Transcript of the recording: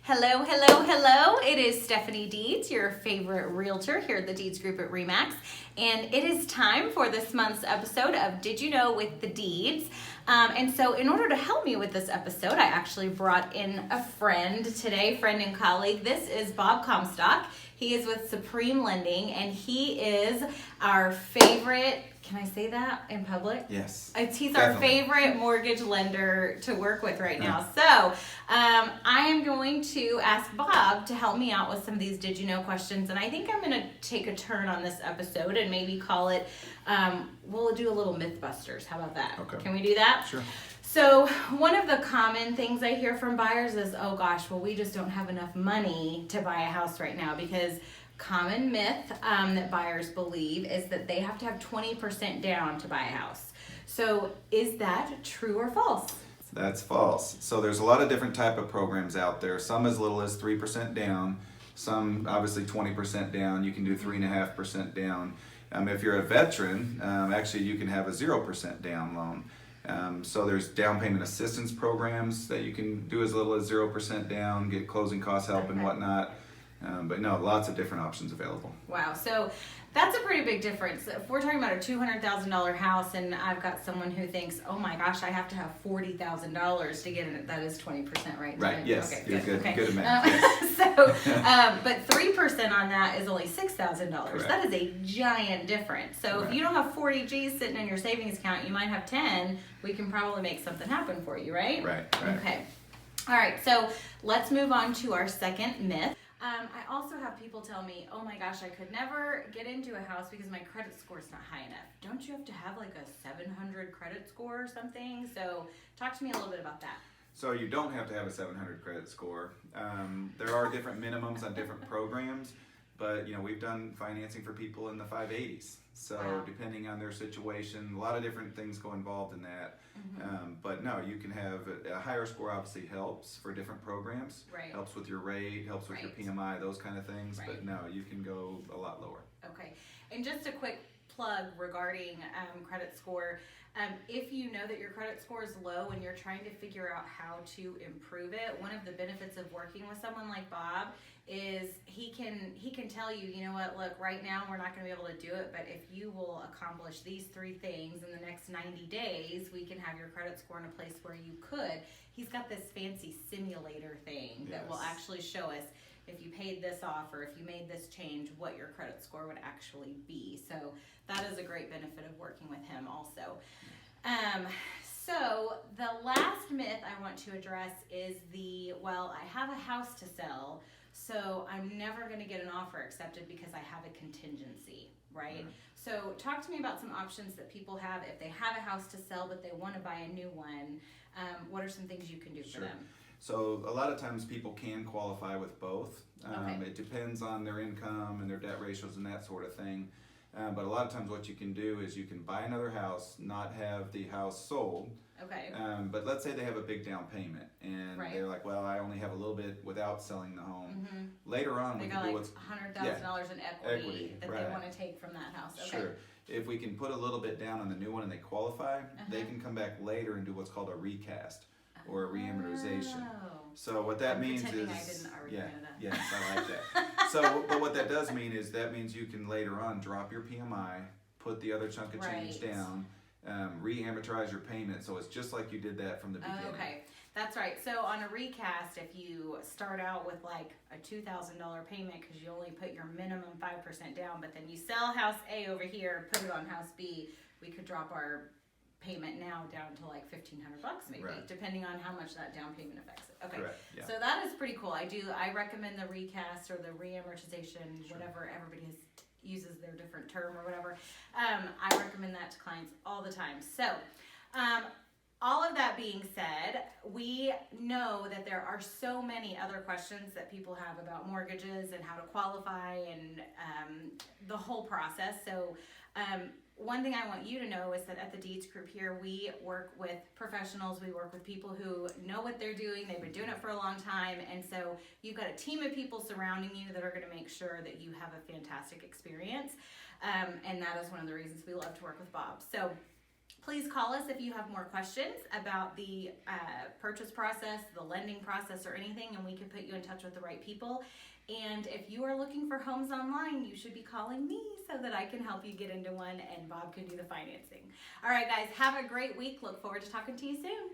Hello, hello, hello. It is Stephanie Deeds, your favorite realtor here at the Deeds Group at RE/MAX. And it is time for this month's episode of Did You Know with the Deeds. And so in order to help me with this episode, I actually brought in a friend today, friend and colleague. This is Bob Comstock. He is with Supreme Lending, and he is our favorite, can I say that in public? Yes. He's definitely. our favorite mortgage lender to work with right now. So I am going to ask Bob to help me out with some of these Did You Know questions. And I think I'm going to take a turn on this episode and maybe call it, we'll do a little Mythbusters. How about that? Okay. Can we do that? Sure. So one of the common things I hear from buyers is, oh gosh, well, we just don't have enough money to buy a house right now, because common myth that buyers believe is that they have to have 20% down to buy a house. So is that true or false? That's false. So there's a lot of different type of programs out there. Some as little as 3% down. Some obviously 20% down. You can do 3.5% down. If you're a veteran, actually you can have a 0% down loan. So there's down payment assistance programs that you can do as little as 0% down, get closing cost help and whatnot. But no, lots of different options available. Wow, so that's a pretty big difference. If we're talking about a $200,000 house and I've got someone who thinks, oh my gosh, I have to have $40,000 to get it, that is 20%, right? Right, yes, okay, you're good, okay. good at math, yes. But 3% on that is only $6,000. Correct. That is a giant difference. So Right. if you don't have 40 G's sitting in your savings account, you might have 10. We can probably make something happen for you, right? Right. Okay. All right, so let's move on to our second myth. I also have people tell me, oh my gosh, I could never get into a house because my credit score is not high enough. Don't you have to have like a 700 credit score or something? So talk to me a little bit about that. So you don't have to have a 700 credit score. There are different minimums on different programs, but we've done financing for people in the 580s. So Wow. depending on their situation, a lot of different things go involved in that. But no, you can have a higher score. Obviously helps for different programs. Right. Helps with your rate, helps with your Right. PMI, those kind of things. Right. But no, you can go a lot lower. Okay. And just a quick plug regarding credit score. If you know that your credit score is low and you're trying to figure out how to improve it, one of the benefits of working with someone like Bob is he can tell you, you know what, look, right now we're not going to be able to do it, but if you will accomplish these 3 things in the next 90 days, we can have your credit score in a place where you could. He's got this fancy simulator thing that will Yes. actually show us if you paid this off or if you made this change, what your credit score would actually be. So that is a great benefit of working with him also. So the last myth I want to address is well, I have a house to sell, so I'm never going to get an offer accepted because I have a contingency, right? Right. So talk to me about some options that people have if they have a house to sell but they want to buy a new one. What are some things you can do for Sure. them? So a lot of times people can qualify with both. Okay. It depends on their income and their debt ratios and that sort of thing. But a lot of times what you can do is you can buy another house, not have the house sold. Okay. But let's say they have a big down payment and Right. they're like, well, I only have a little bit without selling the home. Mm-hmm. Later on, They we got can do like what's $100,000 in equity that right. they want to take from that house. Okay. Sure. If we can put a little bit down on the new one and they qualify, they Uh-huh. can come back later and do what's called a recast or a reamortization. Oh. So what that I'm means pretending is, I didn't already yeah, know that. yes, I like that. So, but what that does mean is that means you can later on drop your PMI, put the other chunk of change Right. down, re-amortize your payment. So it's just like you did that from the beginning. Oh, okay, that's right. So on a recast, if you start out with like a $2,000 payment because you only put your minimum 5% down, but then you sell house A over here, put it on house B, we could drop our payment now down to like $1,500 maybe, Right. depending on how much that down payment affects it. Okay, Correct, yeah. so that is pretty cool. I recommend the recast or the re-amortization, Sure. whatever everybody uses their different term or whatever. I recommend that to clients all the time. So, all of that being said, we know that there are so many other questions that people have about mortgages and how to qualify and the whole process. So one thing I want you to know is that at the Deeds Group here, we work with professionals. We work with people who know what they're doing. They've been doing it for a long time. And so you've got a team of people surrounding you that are going to make sure that you have a fantastic experience. And that is one of the reasons we love to work with Bob. So Please call us if you have more questions about the purchase process, the lending process, or anything, and we can put you in touch with the right people. And if you are looking for homes online, you should be calling me so that I can help you get into one and Bob can do the financing. All right, guys, have a great week. Look forward to talking to you soon.